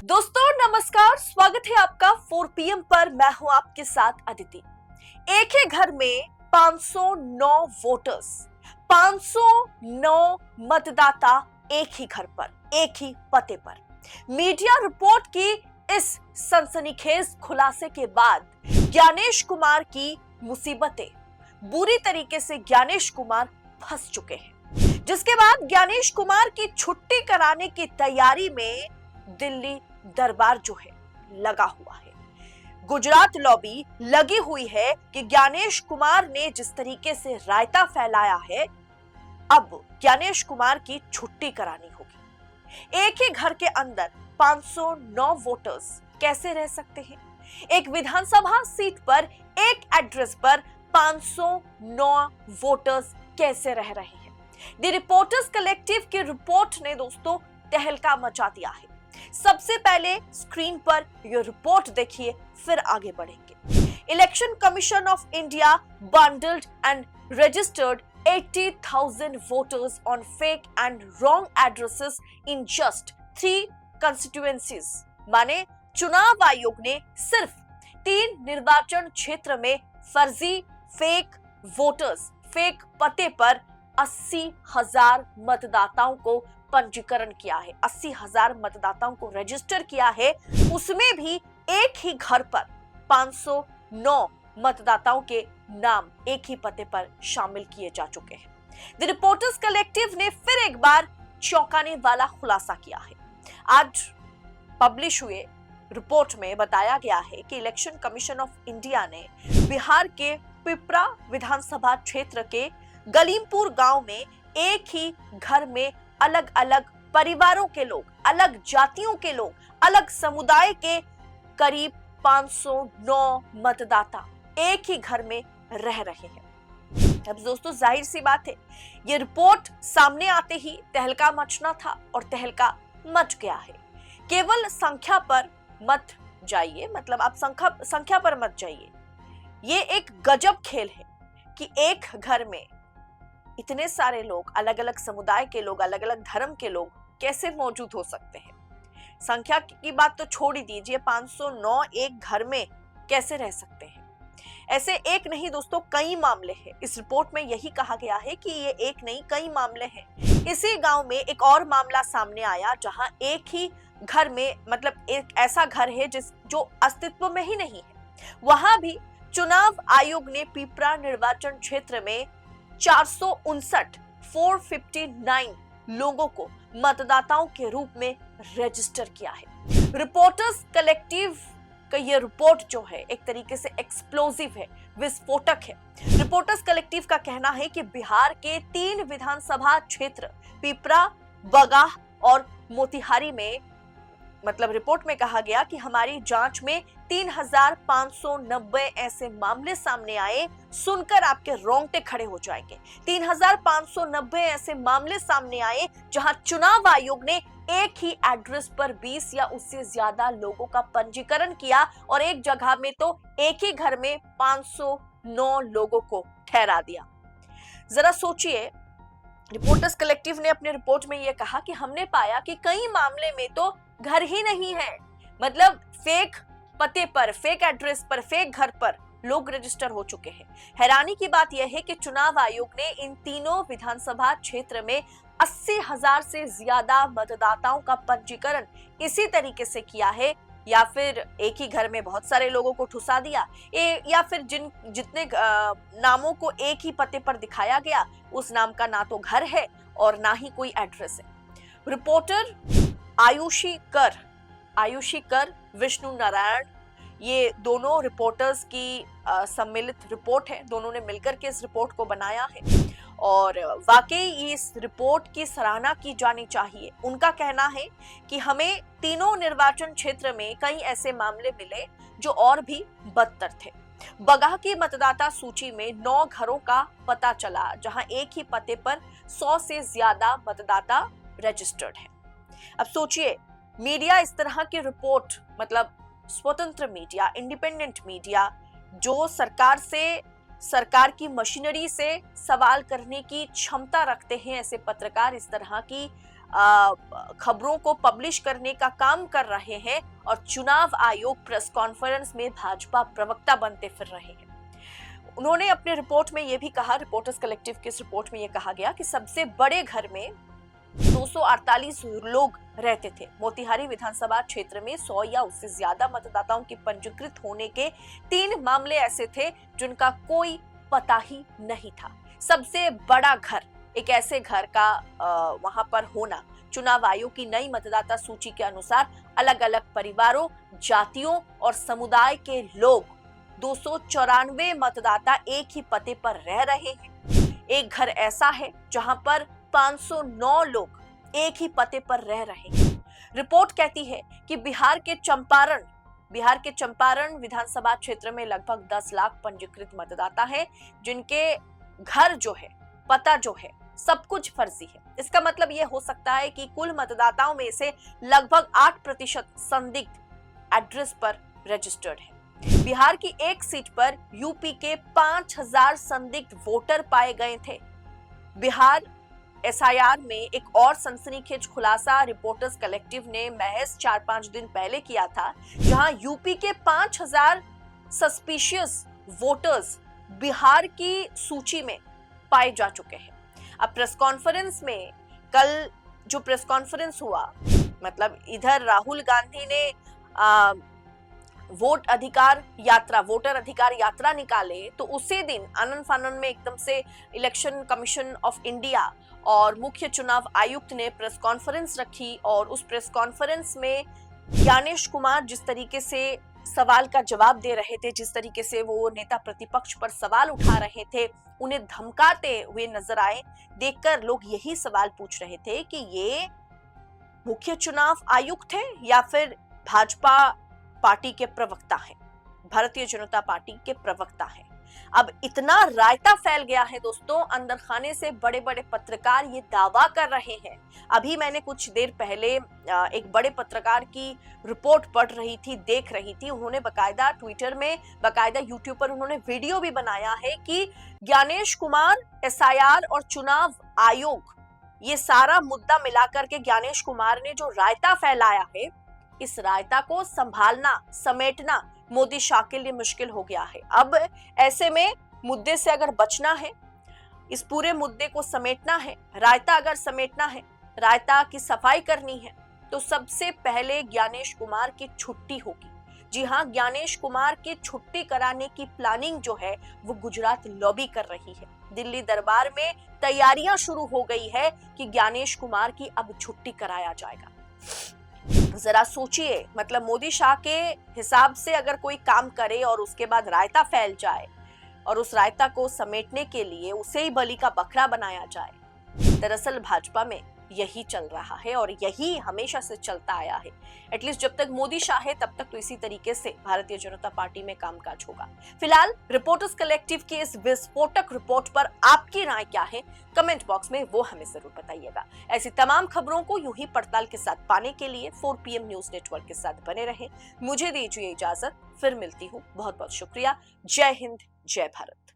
दोस्तों नमस्कार, स्वागत है आपका 4 PM पर। मैं हूं आपके साथ अदिति। एक ही घर में 509 वोटर्स, 509 मतदाता एक ही घर पर, एक ही पते पर। मीडिया रिपोर्ट की इस सनसनीखेज खुलासे के बाद ज्ञानेश कुमार की मुसीबतें, बुरी तरीके से ज्ञानेश कुमार फंस चुके हैं। जिसके बाद ज्ञानेश कुमार की छुट्टी कराने की तैयारी में दिल्ली दरबार जो है लगा हुआ है। गुजरात लॉबी लगी हुई है कि ज्ञानेश कुमार ने जिस तरीके से रायता फैलाया है, अब ज्ञानेश कुमार की छुट्टी करानी होगी। एक ही घर के अंदर 509 वोटर्स कैसे रह सकते हैं? एक विधानसभा सीट पर, एक एड्रेस पर 509 वोटर्स कैसे रह रहे हैं? द रिपोर्टर्स कलेक्टिव की रिपोर्ट ने दोस्तों तहलका मचा दिया है। सबसे पहले स्क्रीन पर यह रिपोर्ट देखिए, फिर आगे बढ़ेंगे। Election commission of India bundled and registered 80,000 voters on fake and wrong addresses in just 3 constituencies. माने चुनाव आयोग ने सिर्फ 3 निर्वाचन क्षेत्र में फर्जी फेक वोटर्स, फेक पते पर 80,000 मतदाताओं को पंजीकरण किया है, 80,000 मतदाताओं को रजिस्टर किया है। उसमें भी एक ही घर पर 509 मतदाताओं के नाम एक ही पते पर शामिल किए जा चुके हैं। द रिपोर्टर्स कलेक्टिव ने फिर एक बार चौंकाने वाला खुलासा किया है। आज पब्लिश हुए रिपोर्ट में बताया गया है कि इलेक्शन कमीशन ऑफ इंडिया ने बिहार के पिपरा विधानसभा क्षेत्र के गलीमपुर गांव में एक ही घर में अलग अलग परिवारों के लोग, अलग जातियों के लोग, अलग समुदाय के करीब 509 मतदाता एक ही घर में रह रहे हैं। अब दोस्तों जाहिर सी बात है, ये रिपोर्ट सामने आते ही तहलका मचना था और तहलका मच गया है। केवल संख्या पर मत जाइए, मतलब आप संख्या पर मत जाइए। ये एक गजब खेल है कि एक घर में इतने सारे लोग, अलग अलग समुदाय के लोग, अलग अलग धर्म के लोग कैसे मौजूद हो सकते हैं? संख्या की बात तो छोड़ ही दीजिए, 509 एक घर में कैसे रह सकते हैं? ऐसे एक नहीं दोस्तों, कई मामले हैं। इस रिपोर्ट में यही कहा गया है कि ये एक नहीं, कई मामले हैं। इसी गांव में एक और मामला सामने आया जहां एक ही घर में, मतलब एक ऐसा घर है जो अस्तित्व में ही नहीं है। वहां भी चुनाव आयोग ने पिपरा निर्वाचन क्षेत्र में 459 लोगों को मतदाताओं के रूप में रजिस्टर किया है। रिपोर्टर्स कलेक्टिव का ये रिपोर्ट जो है एक तरीके से एक्सप्लोसिव है, विस्फोटक है। रिपोर्टर्स कलेक्टिव का कहना है कि बिहार के 3 विधानसभा क्षेत्र पिपरा, बगाह और मोतिहारी में, मतलब रिपोर्ट में कहा गया कि हमारी जांच में 3,590 ऐसे मामले सामने आए। सुनकर आपके रोंगटे खड़े हो जाएंगे। 3,590 ऐसे मामले सामने आए जहां चुनाव आयोग ने एक ही एड्रेस पर 20 या उससे ज्यादा लोगों का पंजीकरण किया और एक जगह में तो एक ही घर में 509 लोगों को ठहरा दिया। जरा सोचिए, रिपोर्टर्स कलेक्टिव ने अपने रिपोर्ट में यह कहा कि हमने पाया कि कई मामले में तो घर ही नहीं है, मतलब फेक पते पर, फेक एड्रेस पर, फेक घर पर लोग रजिस्टर हो चुके हैं। हैरानी की बात यह है कि चुनाव आयोग ने इन तीनों विधानसभा क्षेत्र में 80,000 से ज्यादा मतदाताओं का पंजीकरण इसी तरीके से किया है, या फिर एक ही घर में बहुत सारे लोगों को ठुसा दिया, या फिर जितने नामों को एक ही पते पर दिखाया गया, उस नाम का ना तो घर है और ना ही कोई एड्रेस है। रिपोर्टर आयुषी कर, विष्णु नारायण, ये दोनों रिपोर्टर्स की सम्मिलित रिपोर्ट है। दोनों ने मिलकर के इस रिपोर्ट को बनाया है और वाकई इस रिपोर्ट की सराहना की जानी चाहिए। उनका कहना है कि हमें तीनों निर्वाचन क्षेत्र में कई ऐसे मामले मिले जो और भी बदतर थे। बगाह की मतदाता सूची में 9 घरों का पता चला जहां एक ही पते पर 100 से ज्यादा मतदाता रजिस्टर्ड है। अब सोचिए, मीडिया इस तरह की रिपोर्ट, मतलब स्वतंत्र मीडिया, इंडिपेंडेंट मीडिया, जो सरकार की मशीनरी से सवाल करने की क्षमता रखते हैं, ऐसे पत्रकार इस तरह की खबरों को पब्लिश करने का काम कर रहे हैं और चुनाव आयोग प्रेस कॉन्फ्रेंस में भाजपा प्रवक्ता बनते फिर रहे हैं। उन्होंने अपने रिपोर्ट में यह भी कहा, रिपोर्टर्स कलेक्टिव की इस रिपोर्ट में यह कहा गया कि सबसे बड़े घर में 248 लोग रहते थे। मोतिहारी विधानसभा क्षेत्र में 100 या उससे ज्यादा मतदाताओं के पंजीकृत होने के 3 मामले ऐसे थे जिनका कोई पता ही नहीं था। सबसे बड़ा घर, एक ऐसे घर का वहां पर होना चुनाव आयोग की नई मतदाता सूची के अनुसार अलग अलग परिवारों, जातियों और समुदाय के लोग 294 मतदाता एक ही पते पर रह रहे हैं। एक घर ऐसा है जहां पर 509 लोग एक ही पते पर रह रहे हैं। रिपोर्ट कहती है कि बिहार के चंपारण विधानसभा क्षेत्र में लगभग 10 लाख पंजीकृत मतदाता हैं, जिनके घर जो है, पता जो है, सब कुछ फर्जी है। इसका मतलब यह हो सकता है कि कुल मतदाताओं में से लगभग 8% संदिग्ध एड्रेस पर रजिस्टर्ड है। बिहार की एक सीट पर यूपी के 5000 संदिग्ध वोटर पाए गए थे। बिहार एसआईआर में एक और सनसनीखेज खुलासा रिपोर्टर्स कलेक्टिव ने महज 4-5 दिन पहले किया था, जहां यूपी के 5000 सस्पिशियस वोटर्स बिहार की सूची में पाए जा चुके हैं। अब प्रेस कॉन्फ्रेंस में कल जो प्रेस कॉन्फ्रेंस हुआ, मतलब इधर राहुल गांधी ने वोटर अधिकार यात्रा निकाले, तो उसी दिन आनन फानन में एकदम से इलेक्शन कमीशन ऑफ इंडिया और मुख्य चुनाव आयुक्त ने प्रेस कॉन्फ्रेंस रखी और उस प्रेस कॉन्फ्रेंस में ज्ञानेश कुमार जिस तरीके से सवाल का जवाब दे रहे थे, जिस तरीके से वो नेता प्रतिपक्ष पर सवाल उठा रहे थे, उन्हें धमकाते हुए नजर आए। देखकर लोग यही सवाल पूछ रहे थे कि ये मुख्य चुनाव आयुक्त है या फिर भाजपा पार्टी के प्रवक्ता हैं, भारतीय जनता पार्टी के प्रवक्ता हैं। अब इतना रायता फैल गया है दोस्तों, अंदर खाने से बड़े बड़े पत्रकार ये दावा कर रहे हैं। अभी मैंने कुछ देर पहले एक बड़े पत्रकार की रिपोर्ट पढ़ रही थी, देख रही थी। उन्होंने बकायदा ट्विटर में, बकायदा यूट्यूब पर उन्होंने वीडियो भी बनाया है कि ज्ञानेश कुमार, एसआईआर और चुनाव आयोग, ये सारा मुद्दा मिलाकर के ज्ञानेश कुमार ने जो रायता फैलाया है, इस रायता को संभालना, समेटना मोदी शाह के लिए मुश्किल हो गया है। अब ऐसे में मुद्दे से अगर बचना है, इस पूरे मुद्दे को समेटना है, रायता अगर समेटना है, रायता की सफाई करनी है, तो सबसे पहले ज्ञानेश कुमार की छुट्टी होगी। जी हाँ, ज्ञानेश कुमार की छुट्टी कराने की प्लानिंग जो है वो गुजरात लॉबी कर रही है। दिल्ली दरबार में तैयारियां शुरू हो गई है कि ज्ञानेश कुमार की अब छुट्टी कराया जाएगा। जरा सोचिए, मतलब मोदी शाह के हिसाब से अगर कोई काम करे और उसके बाद रायता फैल जाए और उस रायता को समेटने के लिए उसे ही बलि का बकरा बनाया जाए। दरअसल भाजपा में यही चल रहा है और यही हमेशा से चलता आया है। एटलीस्ट जब तक मोदी शाह है तब तक तो इसी तरीके से भारतीय जनता पार्टी में कामकाज होगा। फिलहाल रिपोर्टर्स कलेक्टिव की इस विस्फोटक रिपोर्ट पर आपकी राय क्या है, कमेंट बॉक्स में वो हमें जरूर बताइएगा। ऐसी तमाम खबरों को यूं ही पड़ताल के साथ पाने के लिए 4PM न्यूज नेटवर्क के साथ बने रहें। मुझे दीजिए इजाजत, फिर मिलती हूँ। बहुत बहुत शुक्रिया। जय हिंद, जय भारत।